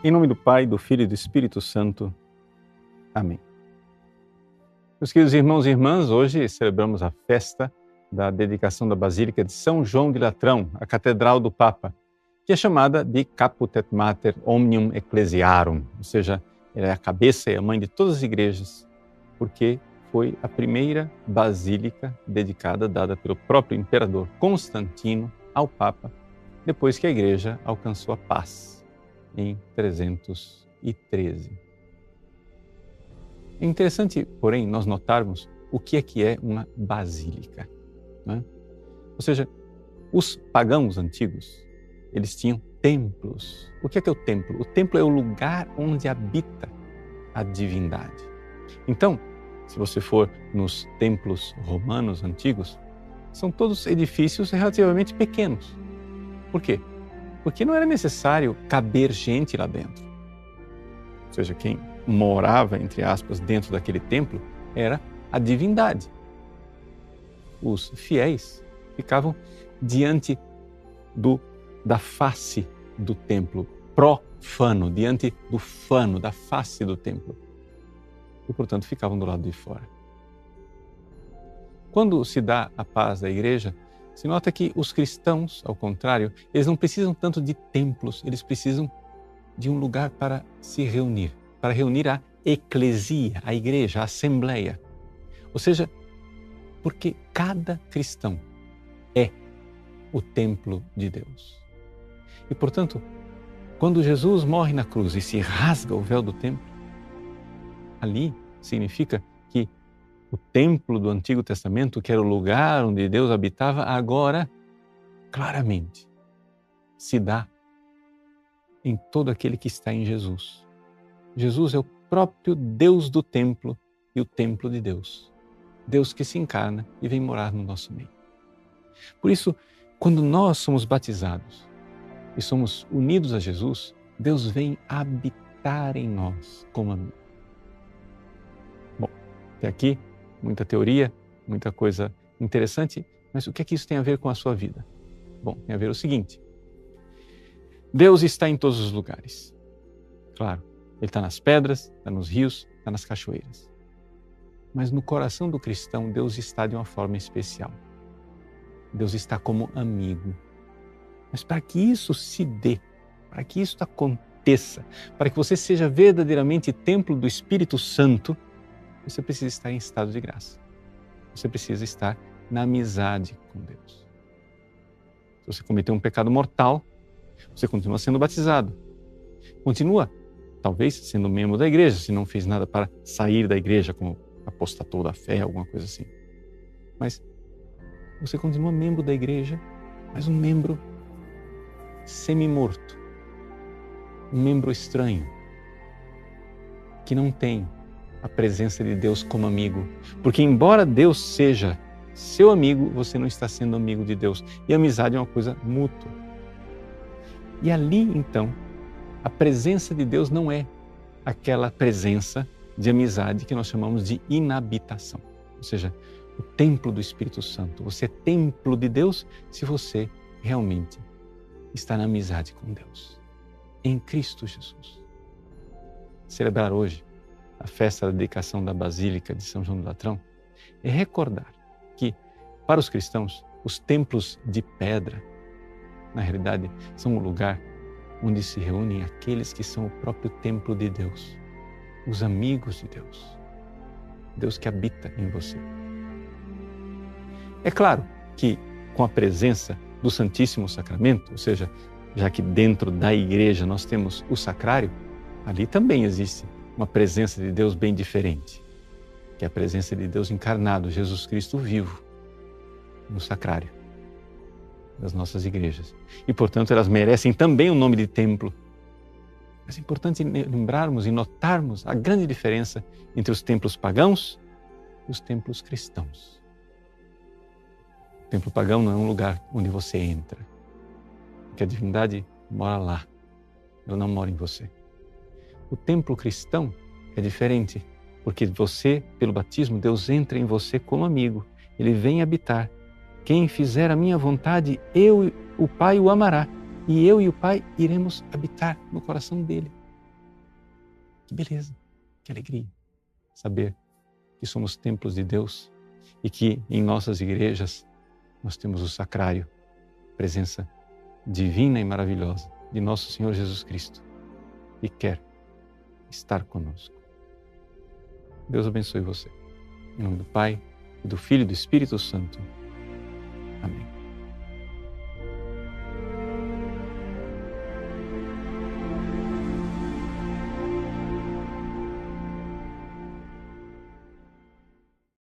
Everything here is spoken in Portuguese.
Em nome do Pai, do Filho e do Espírito Santo. Amém. Meus queridos irmãos e irmãs, hoje celebramos a festa da dedicação da Basílica de São João de Latrão, a Catedral do Papa, que é chamada de Caput et Mater Omnium Ecclesiarum, ou seja, ela é a cabeça e a mãe de todas as igrejas, porque foi a primeira basílica dedicada, dada pelo próprio imperador Constantino ao Papa, depois que a igreja alcançou a paz em 313. É interessante, porém, nós notarmos o que é uma basílica, né? Ou seja, os pagãos antigos, eles tinham templos. O que é o templo? O templo é o lugar onde habita a divindade. Então, se você for nos templos romanos antigos, são todos edifícios relativamente pequenos. Por quê? Porque não era necessário caber gente lá dentro. Ou seja, quem morava, entre aspas, dentro daquele templo era a divindade. Os fiéis ficavam diante da face do templo, profano, diante do fano, da face do templo. E, portanto, ficavam do lado de fora. Quando se dá a paz da igreja, se nota que os cristãos, ao contrário, eles não precisam tanto de templos, eles precisam de um lugar para se reunir, para reunir a eclesia, a igreja, a assembleia. Ou seja, porque cada cristão é o templo de Deus. E, portanto, quando Jesus morre na cruz e se rasga o véu do templo, ali significa que o templo do Antigo Testamento, que era o lugar onde Deus habitava, agora, claramente, se dá em todo aquele que está em Jesus. Jesus é o próprio Deus do templo e o templo de Deus. Deus que se encarna e vem morar no nosso meio. Por isso, quando nós somos batizados e somos unidos a Jesus, Deus vem habitar em nós como amigo. Bom, até aqui, muita teoria, muita coisa interessante, mas o que é que isso tem a ver com a sua vida? Bom, tem a ver o seguinte: Deus está em todos os lugares. Claro, Ele está nas pedras, está nos rios, está nas cachoeiras. Mas no coração do cristão, Deus está de uma forma especial. Deus está como amigo. Mas para que isso se dê, para que isso aconteça, para que você seja verdadeiramente templo do Espírito Santo, você precisa estar em estado de graça. Você precisa estar na amizade com Deus. Se você cometeu um pecado mortal, você continua sendo batizado. Continua, talvez, sendo membro da igreja, se não fez nada para sair da igreja, como apostatou da fé, alguma coisa assim. Mas você continua membro da igreja, mas um membro semi-morto. Um membro estranho, que não tem a presença de Deus como amigo. Porque embora Deus seja seu amigo, você não está sendo amigo de Deus. E a amizade é uma coisa mútua. E ali, então, a presença de Deus não é aquela presença de amizade que nós chamamos de inabitação. Ou seja, o templo do Espírito Santo. Você é templo de Deus se você realmente está na amizade com Deus. Em Cristo Jesus. Celebrar hoje a festa da dedicação da Basílica de São João de Latrão é recordar que, para os cristãos, os templos de pedra, na realidade, são o lugar onde se reúnem aqueles que são o próprio templo de Deus, os amigos de Deus, Deus que habita em você. É claro que, com a presença do Santíssimo Sacramento, ou seja, já que dentro da igreja nós temos o sacrário, ali também existe uma presença de Deus bem diferente, que é a presença de Deus encarnado, Jesus Cristo vivo, no sacrário das nossas igrejas. E, portanto, elas merecem também o nome de templo. Mas é importante lembrarmos e notarmos a grande diferença entre os templos pagãos e os templos cristãos. O templo pagão não é um lugar onde você entra, porque a divindade mora lá, ela não mora em você. O templo cristão é diferente, porque você, pelo batismo, Deus entra em você como amigo. Ele vem habitar. Quem fizer a minha vontade, eu, o Pai, o amará. E eu e o Pai iremos habitar no coração dele. Que beleza, que alegria saber que somos templos de Deus e que em nossas igrejas nós temos o sacrário, presença divina e maravilhosa de nosso Senhor Jesus Cristo, que quer estar conosco. Deus abençoe você. Em nome do Pai, e do Filho e do Espírito Santo. Amém.